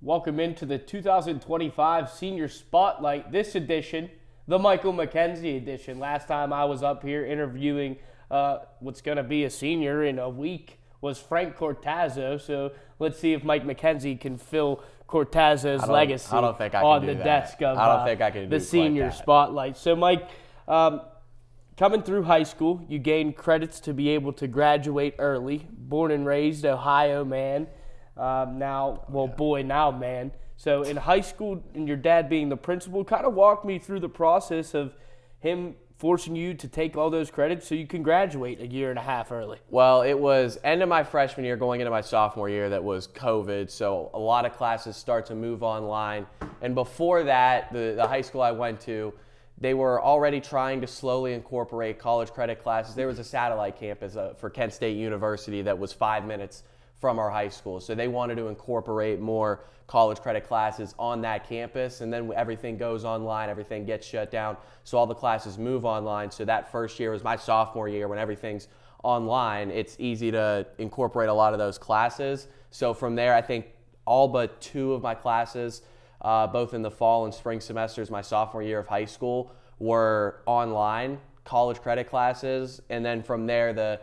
Welcome into the 2025 Senior Spotlight. This edition, the Michael McKenzie edition. Last time I was up here interviewing what's going to be a senior in a week was Frank Cortazzo. So let's see if Mike McKenzie can fill Cortazzo's legacy on the desk of the Senior Spotlight. So Mike, coming through high school, you gained credits to be able to graduate early. Born and raised Ohio man. Now man. So in high school, and your dad being the principal, kind of walk me through the process of him forcing you to take all those credits so you can graduate a year and a half early. Well, it was end of my freshman year going into my sophomore year that was COVID, so a lot of classes start to move online. And before that, the high school I went to, they were already trying to slowly incorporate college credit classes. There was a satellite campus for Kent State University that was 5 minutes from our high school. So they wanted to incorporate more college credit classes on that campus, and then everything goes online, everything gets shut down, so all the classes move online. So that first year was my sophomore year. When everything's online, it's easy to incorporate a lot of those classes. So from there, I think all but two of my classes, both in the fall and spring semesters, my sophomore year of high school, were online college credit classes. And then from there,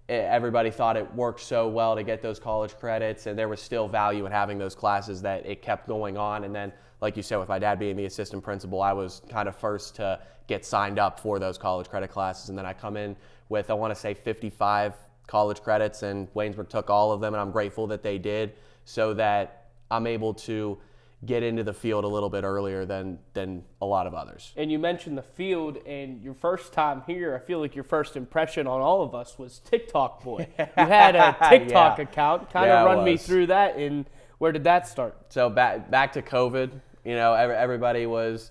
everybody thought it worked so well to get those college credits, and there was still value in having those classes that it kept going on. And then, like you said, with my dad being the assistant principal, I was kind of first to get signed up for those college credit classes. And then I come in with, I want to say, 55 college credits, and Waynesburg took all of them, and I'm grateful that they did, so that I'm able to get into the field a little bit earlier than a lot of others. And you mentioned the field, and your first time here, I feel like your first impression on all of us was TikTok boy. You had a TikTok account. Kind of run me through that, and where did that start? So back to COVID, everybody was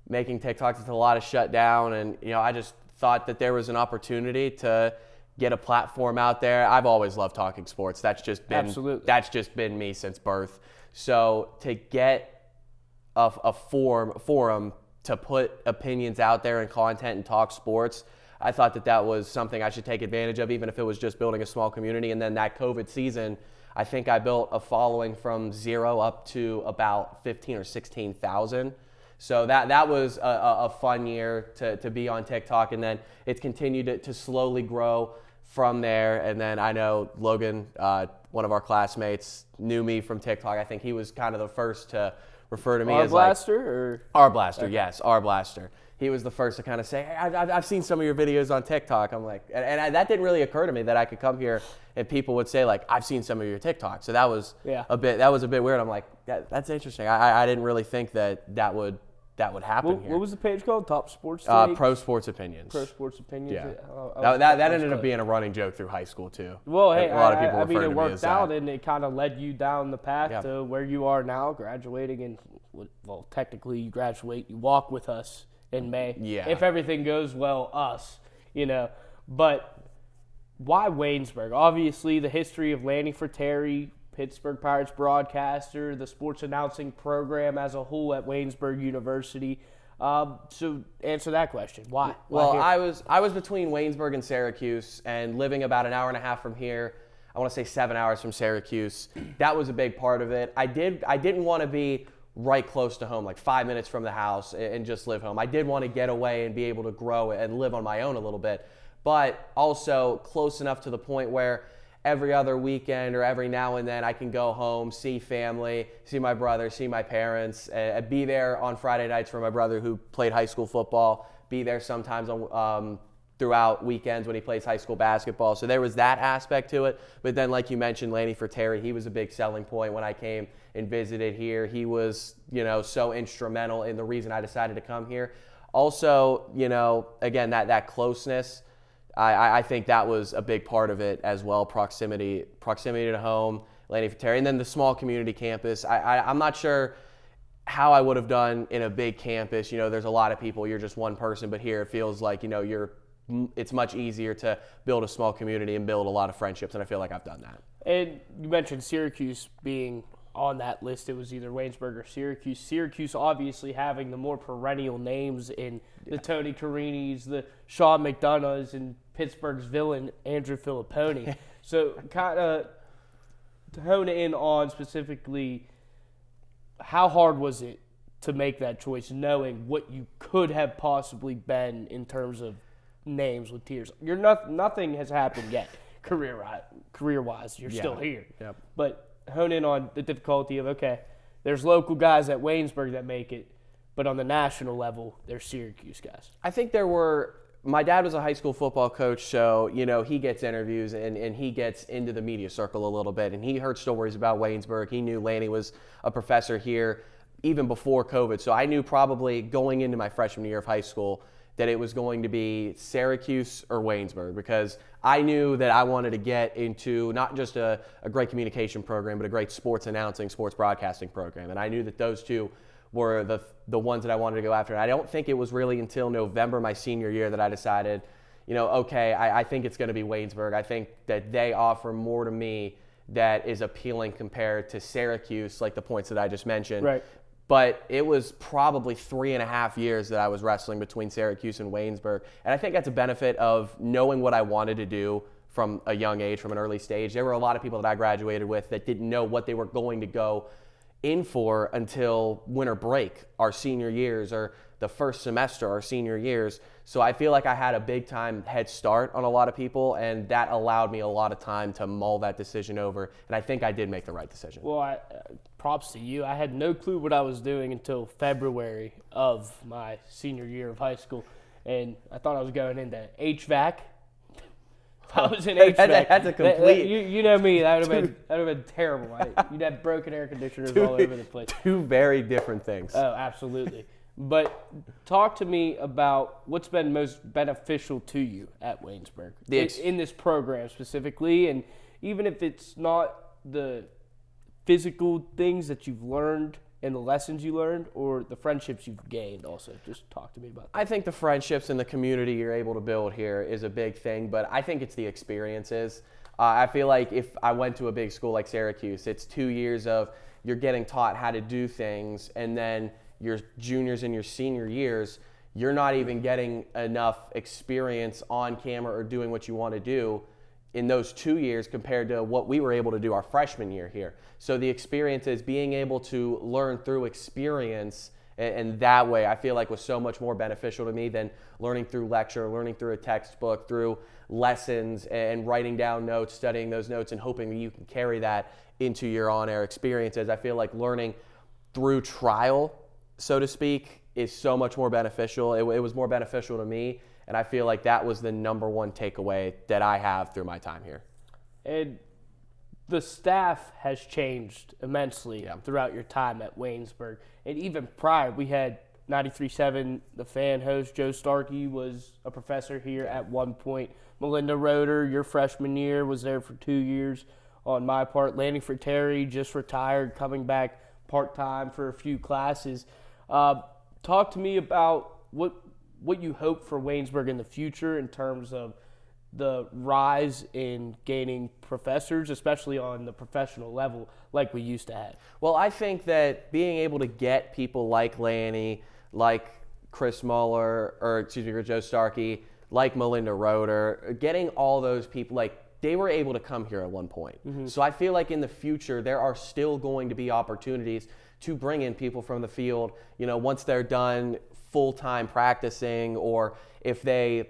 making TikToks. It's a lot of shut down, and I just thought that there was an opportunity to get a platform out there. I've always loved talking sports. That's just been me since birth. So to get a forum to put opinions out there and content and talk sports, I thought that was something I should take advantage of, even if it was just building a small community. And then that COVID season, I think I built a following from 0 up to about 15 or 16,000. So that was a fun year to be on TikTok. And then it's continued to slowly grow from there. And then I know Logan, one of our classmates, knew me from TikTok. I think he was kind of the first to refer to me as Arblaster. Yes, Arblaster. He was the first to kind of say, hey, I've seen some of your videos on TikTok. I'm like, that didn't really occur to me that I could come here and people would say, like, I've seen some of your TikTok. So that was a bit weird. I'm like, that's interesting. I didn't really think that would happen here. What was the page called? Top Sports Pro Sports Opinions. Pro Sports Opinions. Yeah. That ended up being a running joke through high school too. Well, hey, a lot of people it worked out, and it kind of led you down the path to where you are now, graduating. And well, technically, you graduate, you walk with us in May. Yeah. If everything goes well, But why Waynesburg? Obviously, the history of Lanny Fratteri, Pittsburgh Pirates broadcaster, the sports announcing program as a whole at Waynesburg University. So answer that question. Why? Well, I was between Waynesburg and Syracuse, and living about an hour and a half from here. I want to say 7 hours from Syracuse. That was a big part of it. I didn't want to be right close to home, like 5 minutes from the house, and just live home. I did want to get away and be able to grow and live on my own a little bit, but also close enough to the point where every other weekend or every now and then I can go home, see family, see my brother, see my parents, and be there on Friday nights for my brother who played high school football, be there sometimes throughout weekends when he plays high school basketball. So there was that aspect to it. But then, like you mentioned, Lanny Fratteri, he was a big selling point when I came and visited here. He was, so instrumental in the reason I decided to come here. Also, again, that closeness, I think that was a big part of it as well. Proximity to home, Lanny Fratteri, and then the small community campus. I'm not sure how I would have done in a big campus. There's a lot of people. You're just one person, but here it feels like it's much easier to build a small community and build a lot of friendships, and I feel like I've done that. And you mentioned Syracuse being on that list. It was either Waynesburg or Syracuse. Syracuse obviously having the more perennial names in the Tony Carinis, the Sean McDonoughs, and Pittsburgh's villain, Andrew Filipponi. So kind of to hone in on specifically how hard was it to make that choice, knowing what you could have possibly been in terms of names with tiers? Nothing has happened yet career-wise. You're still here. Yep. But hone in on the difficulty of, okay, there's local guys at Waynesburg that make it, but on the national level, there's Syracuse guys. I think my dad was a high school football coach, so, he gets interviews and he gets into the media circle a little bit, and he heard stories about Waynesburg. He knew Lanny was a professor here even before COVID, so I knew probably going into my freshman year of high school that it was going to be Syracuse or Waynesburg, because I knew that I wanted to get into not just a great communication program, but a great sports announcing, sports broadcasting program, and I knew that those two were the ones that I wanted to go after. And I don't think it was really until November my senior year that I decided, okay, I think it's going to be Waynesburg. I think that they offer more to me that is appealing compared to Syracuse, like the points that I just mentioned. Right. But it was probably 3.5 years that I was wrestling between Syracuse and Waynesburg. And I think that's a benefit of knowing what I wanted to do from a young age, from an early stage. There were a lot of people that I graduated with that didn't know what they were going to go in for until winter break, our senior years, or the first semester, our senior years. So I feel like I had a big time head start on a lot of people, and that allowed me a lot of time to mull that decision over, and I think I did make the right decision. Well, props to you. I had no clue what I was doing until February of my senior year of high school, and I thought I was going into HVAC. If I was in HVAC, that's a complete. You know me. That would have been terrible. You'd have broken air conditioners all over the place. Two very different things. Oh, absolutely. But talk to me about what's been most beneficial to you at Waynesburg in this program specifically, and even if it's not the physical things that you've learned and the lessons you learned, or the friendships you've gained also. Just talk to me about that. I think the friendships and the community you're able to build here is a big thing, but I think it's the experiences. I feel like if I went to a big school like Syracuse, it's 2 years of you're getting taught how to do things, and then your juniors and your senior years, you're not even getting enough experience on camera or doing what you want to do in those 2 years compared to what we were able to do our freshman year here. So the experience is being able to learn through experience, and that way I feel like was so much more beneficial to me than learning through lecture, learning through a textbook, through lessons and writing down notes, studying those notes and hoping that you can carry that into your on-air experiences. I feel like learning through trial, so to speak, is so much more beneficial. It was more beneficial to me, and I feel like that was the number one takeaway that I have through my time here. And the staff has changed immensely throughout your time at Waynesburg. And even prior, we had 93.7, the fan host, Joe Starkey, was a professor here at one point. Melinda Roeder, your freshman year, was there for 2 years on my part. Lanny Terry just retired, coming back part-time for a few classes. Talk to me about what you hope for Waynesburg in the future in terms of the rise in gaining professors, especially on the professional level like we used to have. Well, I think that being able to get people like Lanny, like Chris Muller, or Joe Starkey, like Melinda Roeder, getting all those people, like they were able to come here at one point. Mm-hmm. So I feel like in the future there are still going to be opportunities to bring in people from the field, once they're done full-time practicing, or if they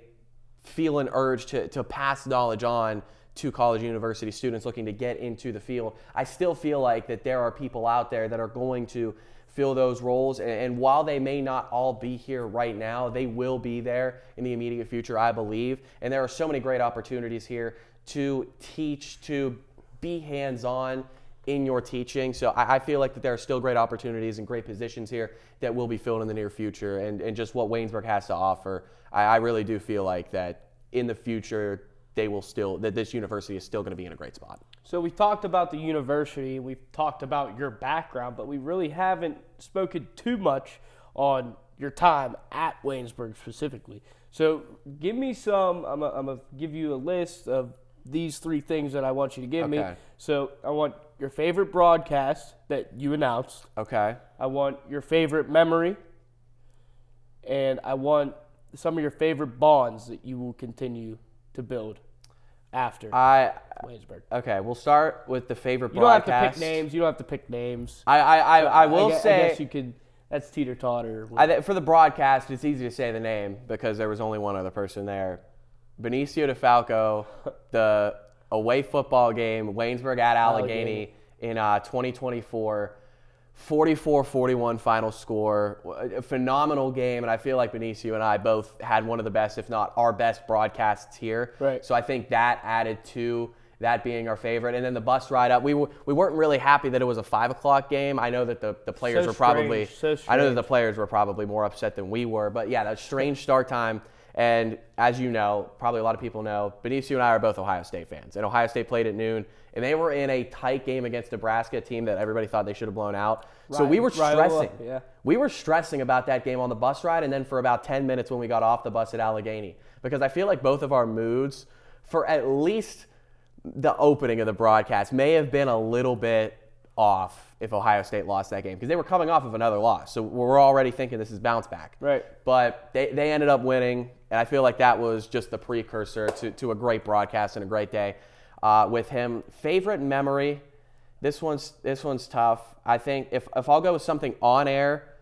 feel an urge to pass knowledge on to college university students looking to get into the field. I still feel like that there are people out there that are going to fill those roles, and while they may not all be here right now, they will be there in the immediate future, I believe. And there are so many great opportunities here to teach, to be hands-on in your teaching. So I feel like that there are still great opportunities and great positions here that will be filled in the near future, and just what Waynesburg has to offer. I really do feel like that in the future that this university is still going to be in a great spot. So we talked about the university, we've talked about your background, but we really haven't spoken too much on your time at Waynesburg specifically. So give me I'm going to give you a list of these 3 things that I want you to give me. So I want your favorite broadcast that you announced. Okay. I want your favorite memory. And I want some of your favorite bonds that you will continue to build. after Waynesburg. Okay, we'll start with the favorite You don't have broadcast. to pick names. You don't have to pick names. I will say. I guess you could. That's teeter-totter. For the broadcast, it's easy to say the name because there was only one other person there. Benicio DeFalco, the away football game, Waynesburg at Allegheny in 2024. 44-41 final score. A phenomenal game, and I feel like Benicio and I both had one of the best, if not our best, broadcasts here. Right. So I think that added to that being our favorite. And then the bus ride up, we weren't really happy that it was a 5 o'clock game. I know that the players were probably I know that the players were probably more upset than we were. But yeah, that strange start time. And as you know, probably a lot of people know, Benicio and I are both Ohio State fans. And Ohio State played at noon, and they were in a tight game against Nebraska, a team that everybody thought they should have blown out. So we were stressing. We were stressing about that game on the bus ride, and then for about 10 minutes when we got off the bus at Allegheny. Because I feel like both of our moods, for at least the opening of the broadcast, may have been a little bit off if Ohio State lost that game, because they were coming off of another loss. So we're already thinking this is bounce back. Right. But they ended up winning, and I feel like that was just the precursor to a great broadcast and a great day with him. Favorite memory, this one's tough. I think if I'll go with something on air,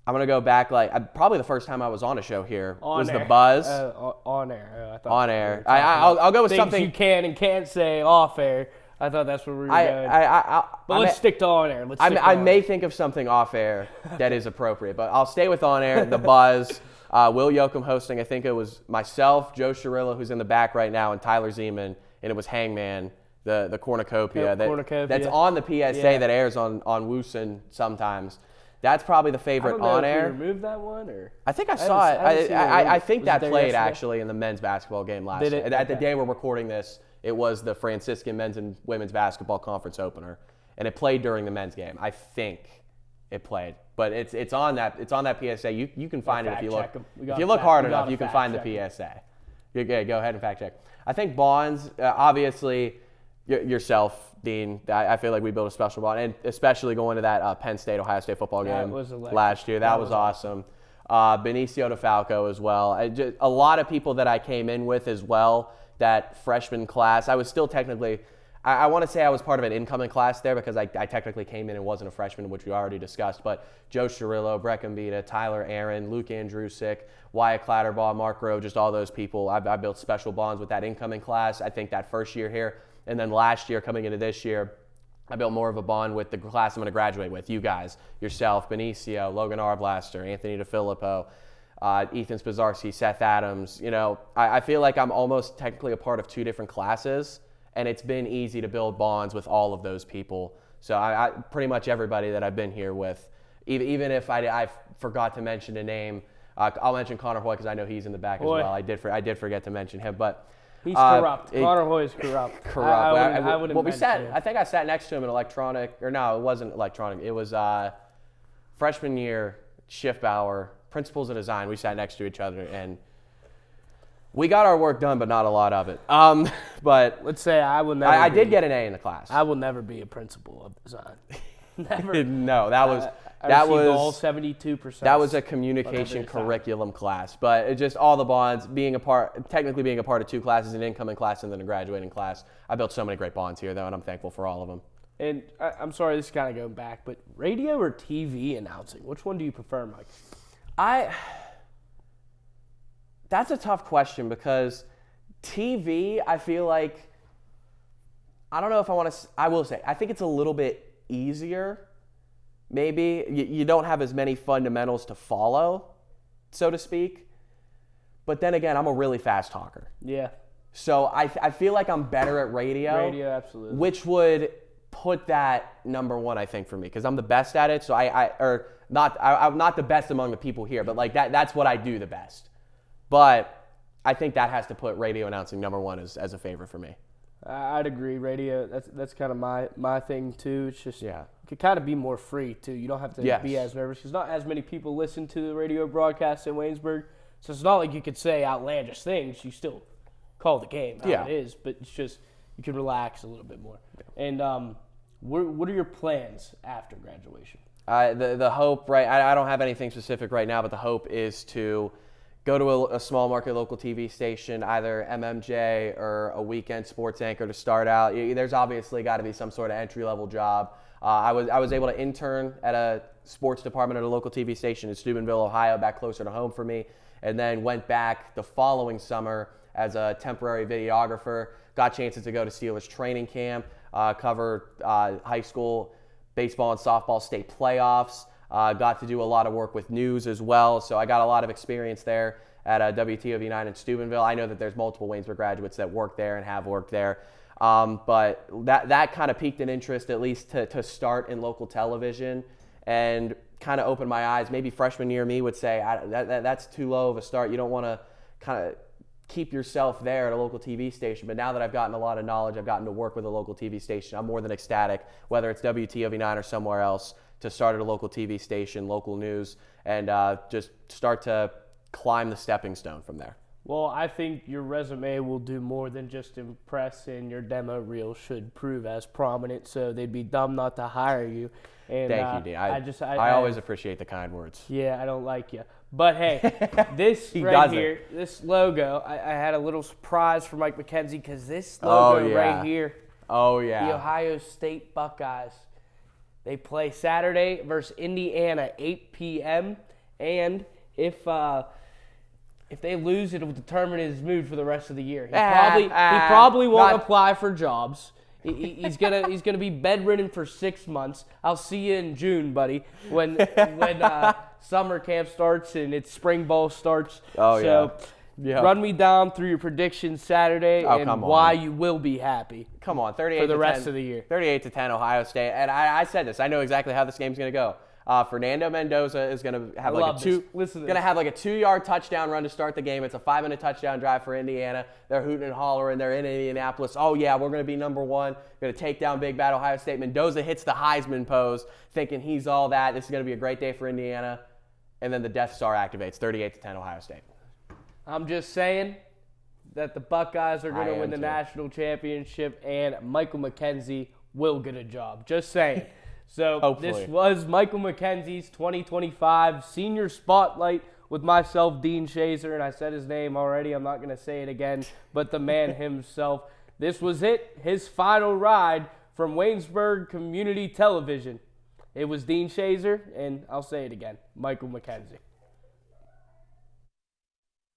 I'm going to go back probably the first time I was on a show here was the buzz. On air. I thought on air. I'll go with things something you can and can't say off air. I thought that's where we were going. But let's stick to on air. I may think of something off air that is appropriate, but I'll stay with on air. The buzz. Will Yoakum hosting. I think it was myself, Joe Cirillo, who's in the back right now, and Tyler Zeman, and it was Hangman, the cornucopia that's on the PSA that airs on Woosen sometimes. That's probably the favorite on air. Did we remove that one, or I think I saw it. I think that played actually in the men's basketball game last night. At the day we're recording this, it was the Franciscan men's and women's basketball conference opener, and it played during the men's game. I think it played, but it's on that PSA. You can find it if you look. If you look hard enough, you can find the PSA. Go ahead and fact check. I think bonds, obviously, yourself, Dean. I feel like we built a special bond, and especially going to that Penn State Ohio State football game last year. That was awesome. Benicio DeFalco as well. A lot of people that I came in with as well. That freshman class, I was still technically, I want to say I was part of an incoming class there because I technically came in and wasn't a freshman, which we already discussed. But Joe Cirillo, Breck Mbita, Tyler Aaron, Luke Andrusick, Wyatt Clatterbaugh, Mark Rowe, just all those people. I built special bonds with that incoming class. I think that first year here. And then last year, coming into this year, I built more of a bond with the class I'm going to graduate with. You guys, yourself, Benicio, Logan Arblaster, Anthony DeFilippo, Ethan Spazarski, Seth Adams. You know, I feel like I'm almost technically a part of two different classes, and it's been easy to build bonds with all of those people. So I pretty much everybody that I've been here with, even if I forgot to mention a name, I'll mention Connor Hoy because I know he's in the back as well. I did forget to mention him, but he's corrupt. Connor Hoy is corrupt. I wouldn't I think I sat next to him in electronic, or no, it wasn't electronic. It was freshman year, Schiffbauer, principles of design. We sat next to each other, and we got our work done, but not a lot of it. But let's say I will never. I did get an A in the class. I will never be a principal of design. Never. No, that was all 72%. That was a communication curriculum class, but it just all the bonds, technically being a part of two classes, an incoming class and then a graduating class. I built so many great bonds here, though, and I'm thankful for all of them. And I'm sorry, this is kind of going back, but radio or TV announcing, which one do you prefer, Mike? That's a tough question because TV, I feel like, I don't know if I will say, I think it's a little bit easier. Maybe you don't have as many fundamentals to follow, so to speak. But then again, I'm a really fast talker. Yeah. So I feel like I'm better at radio. Radio, absolutely. Which would put that number one, I think, for me, because I'm the best at it. So I'm not the best among the people here, but like that's what I do the best. But I think that has to put radio announcing number one as a favorite for me. I'd agree. Radio, that's kind of my thing too. It's just it could kind of be more free too. You don't have to be as nervous because not as many people listen to the radio broadcast in Waynesburg. So it's not like you could say outlandish things. You still call the game how it is, but it's just you can relax a little bit more. Yeah. And what are your plans after graduation? The hope, right? I don't have anything specific right now, but the hope is to go to a small market local TV station, either MMJ or a weekend sports anchor to start out. There's obviously got to be some sort of entry-level job. I was able to intern at a sports department at a local TV station in Steubenville, Ohio, back closer to home for me, and then went back the following summer as a temporary videographer. Got chances to go to Steelers training camp, cover high school baseball and softball state playoffs. Got to do a lot of work with news as well, so I got a lot of experience there at WTOV 9 in Steubenville. I know that there's multiple Waynesburg graduates that work there and have worked there, but that kind of piqued an interest, at least to start in local television, and kind of opened my eyes. Maybe freshman year me would say that's too low of a start. You don't want to kind of keep yourself there at a local TV station. But now that I've gotten a lot of knowledge, I've gotten to work with a local TV station, I'm more than ecstatic, whether it's WTOV 9 or somewhere else, to start at a local TV station, local news, and just start to climb the stepping stone from there. Well, I think your resume will do more than just impress, and your demo reel should prove as prominent, so they'd be dumb not to hire you. And, Thank you, Dean. I always appreciate the kind words. Yeah, I don't like you. But hey, this right here, this logo, I had a little surprise for Mike McKenzie, because this logo right here, the Ohio State Buckeyes, they play Saturday versus Indiana, 8 p.m., and if they lose, it will determine his mood for the rest of the year. He probably won't apply for jobs. He's gonna be bedridden for 6 months. I'll see you in June, buddy, when summer camp starts and it's spring ball starts. Run me down through your predictions Saturday and why you will be happy. Come on, 38 for the to rest 10, of the year. 38-10 Ohio State, and I said this. I know exactly how this game's gonna go. Fernando Mendoza is going to have like a 2-yard touchdown run to start the game. It's a 5-minute touchdown drive for Indiana. They're hooting and hollering. They're in Indianapolis. Oh yeah, we're going to be number one. Going to take down Big Bad Ohio State. Mendoza hits the Heisman pose, thinking he's all that. This is going to be a great day for Indiana. And then the Death Star activates, 38-10 Ohio State. I'm just saying that the Buckeyes are going to win the national championship, and Michael McKenzie will get a job. Just saying. So Hopefully. This was Michael McKenzie's 2025 Senior Spotlight with myself, Dean Shazer, and I said his name already. I'm not going to say it again, but the man himself. This was it, his final ride from Waynesburg Community Television. It was Dean Shazer, and I'll say it again, Michael McKenzie.